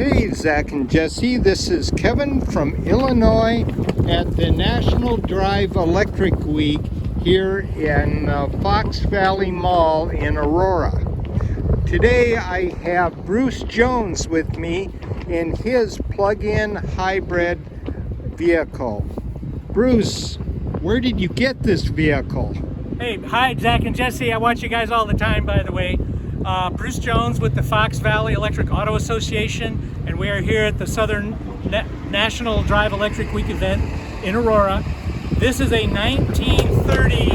Hey, Zach and Jesse, this is Kevin from Illinois at the National Drive Electric Week here in Fox Valley Mall in Aurora. Today I have Bruce Jones with me in his plug-in hybrid vehicle. Bruce, where did you get this vehicle? Hey, hi Zach and Jesse. I watch you guys all the time, by the way. Bruce Jones with the Fox Valley Electric Auto Association, and we are here at the Southern National Drive Electric Week event in Aurora. This is a 1930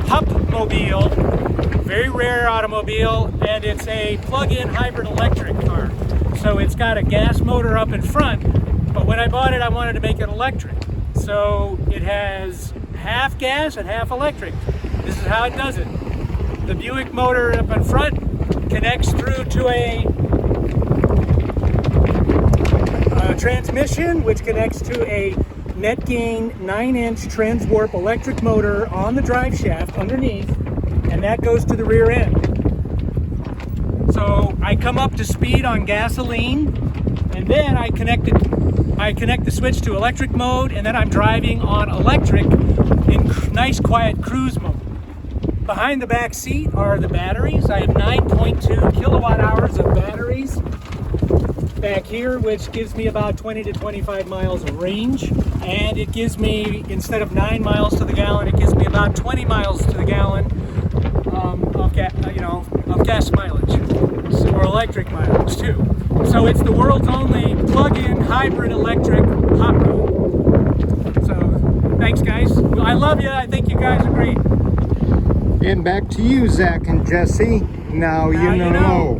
Hupmobile, very rare automobile, and it's a plug-in hybrid electric car. So it's got a gas motor up in front, but when I bought it, I wanted to make it electric. So it has half gas and half electric. This is how it does it. The Buick motor up in front connects through to a transmission, which connects to a net gain 9-inch transwarp electric motor on the drive shaft underneath, and that goes to the rear end. So I come up to speed on gasoline, and then I connect the switch to electric mode, and then I'm driving on electric in nice quiet cruise mode. Behind the back seat are the batteries. I have 9.2 kilowatt hours of batteries back here, which gives me about 20 to 25 miles of range. And it gives me, instead of 9 miles to the gallon, it gives me about 20 miles to the gallon of gas mileage, or electric mileage too. So it's the world's only plug-in hybrid electric hot rod. So thanks, guys. Well, I love you. I think you guys are great. And back to you, Zach and Jesse. Now you know.